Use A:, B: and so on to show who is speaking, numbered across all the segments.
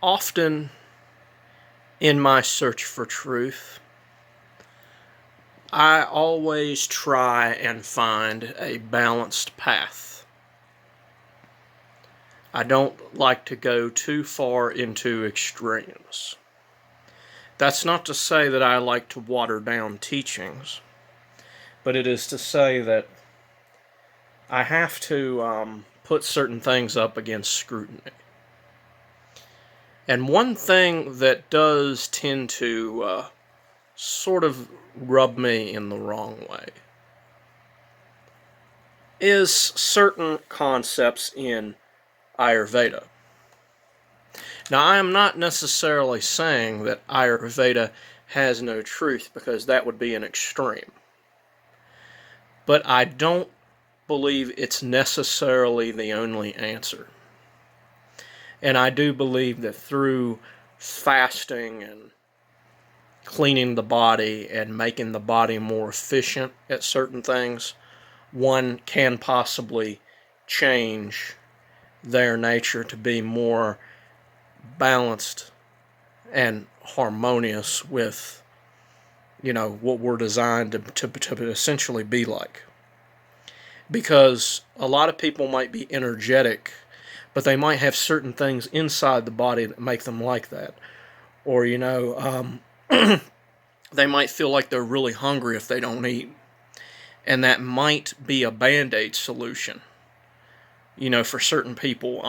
A: Often in my search for truth, I always try and find a balanced path. I don't like to go too far into extremes. That's not to say that I like to water down teachings, but it is to say that I have to put certain things up against scrutiny. And one thing that does tend to sort of rub me in the wrong way is certain concepts in Ayurveda. Now, I am not necessarily saying that Ayurveda has no truth, because that would be an extreme. But I don't believe it's necessarily the only answer. And I do believe that through fasting and cleaning the body and making the body more efficient at certain things, one can possibly change their nature to be more balanced and harmonious with, what we're designed to essentially be like. Because a lot of people might be energetic, but they might have certain things inside the body that make them like that. Or, they might feel like they're really hungry if they don't eat. And that might be a band-aid solution. For certain people,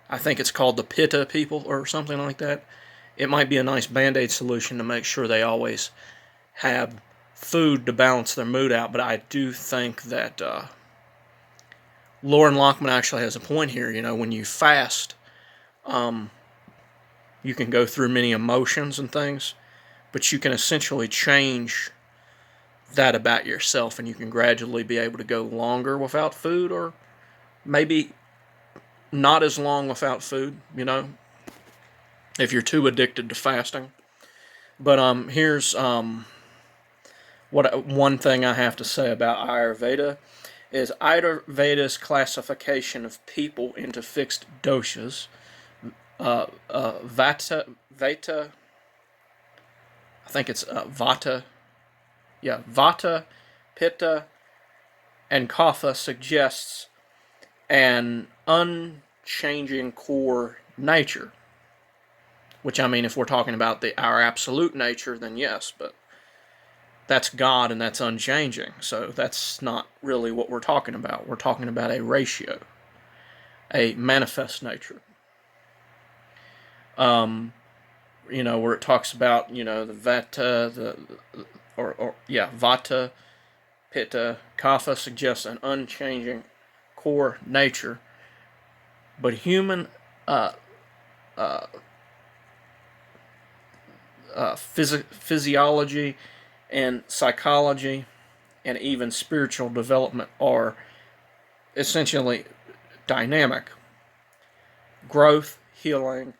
A: I think it's called the Pitta people or something like that. It might be a nice band-aid solution to make sure they always have food to balance their mood out. But I do think that Lauren Lockman actually has a point here. When you fast, you can go through many emotions and things, but you can essentially change that about yourself, and you can gradually be able to go longer without food, or maybe not as long without food, if you're too addicted to fasting. But here's one thing I have to say about Ayurveda is Ayurveda's classification of people into fixed doshas, Vata, I think it's Vata, Vata, Pitta, and Kapha, suggests an unchanging core nature. Which, if we're talking about our absolute nature, then yes, but that's God and that's unchanging. So that's not really what we're talking about. We're talking about a ratio, a manifest nature. Where it talks about, the Vata, Vata, Pitta, Kapha suggests an unchanging core nature. But human physiology and psychology and even spiritual development are essentially dynamic. Growth, healing,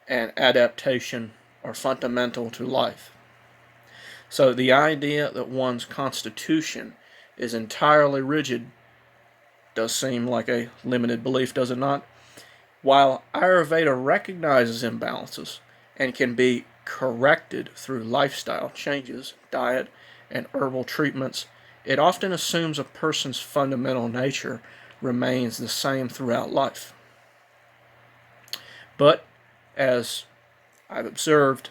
A: and adaptation are fundamental to life. So the idea that one's constitution is entirely rigid does seem like a limited belief, does it not? While Ayurveda recognizes imbalances and can be corrected through lifestyle changes, diet, and herbal treatments, it often assumes a person's fundamental nature remains the same throughout life. But, as I've observed,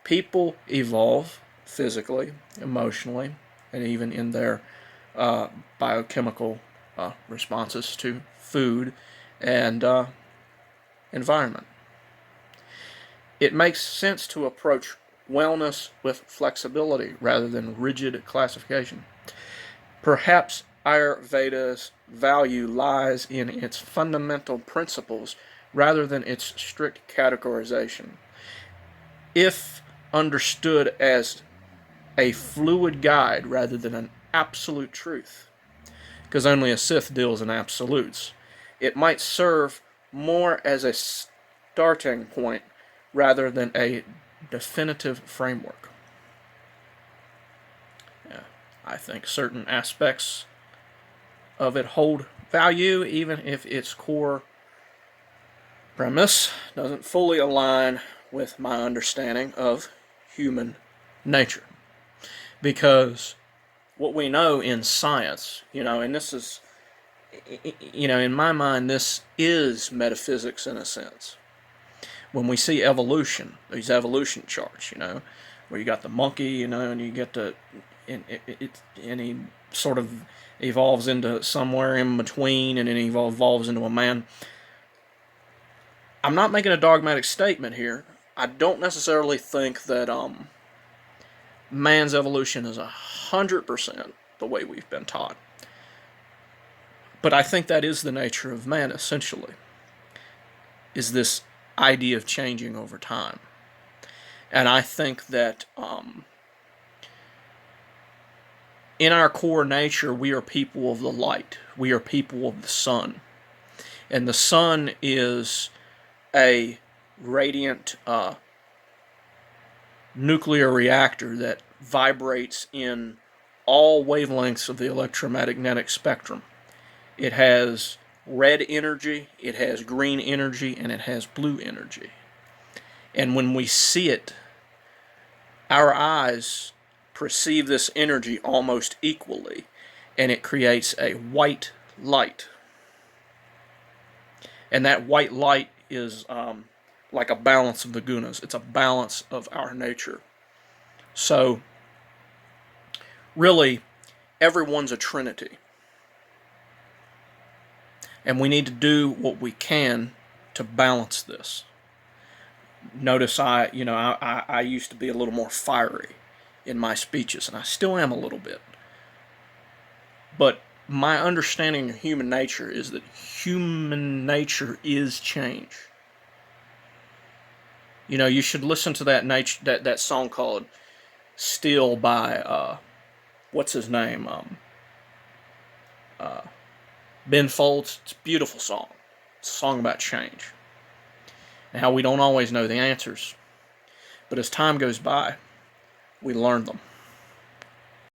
A: people evolve physically, emotionally, and even in their biochemical responses to food and environment. It makes sense to approach wellness with flexibility rather than rigid classification. Perhaps Ayurveda's value lies in its fundamental principles rather than its strict categorization. If understood as a fluid guide rather than an absolute truth, because only a Sith deals in absolutes, it might serve more as a starting point rather than a definitive framework. I think certain aspects of it hold value, even if its core premise doesn't fully align with my understanding of human nature. Because what we know in science, and this is, in my mind, this is metaphysics in a sense. When we see evolution, these evolution charts, where you got the monkey, and you get the, and he sort of evolves into somewhere in between, and then he evolves into a man. I'm not making a dogmatic statement here. I don't necessarily think that man's evolution is 100% the way we've been taught. But I think that is the nature of man, essentially, is this idea of changing over time. And I think that in our core nature, we are people of the light. We are people of the sun. And the sun is a radiant nuclear reactor that vibrates in all wavelengths of the electromagnetic spectrum. It has red energy, it has green energy, and it has blue energy. And when we see it, our eyes perceive this energy almost equally, and it creates a white light. And that white light is like a balance of the gunas. It's a balance of our nature. So, really, everyone's a trinity. And we need to do what we can to balance this. Notice I used to be a little more fiery in my speeches, and I still am a little bit. But my understanding of human nature is that human nature is change. You should listen to that song called "Still" by what's his name? Ben Folds. It's a beautiful song. It's a song about change. And how we don't always know the answers. But as time goes by, we learn them.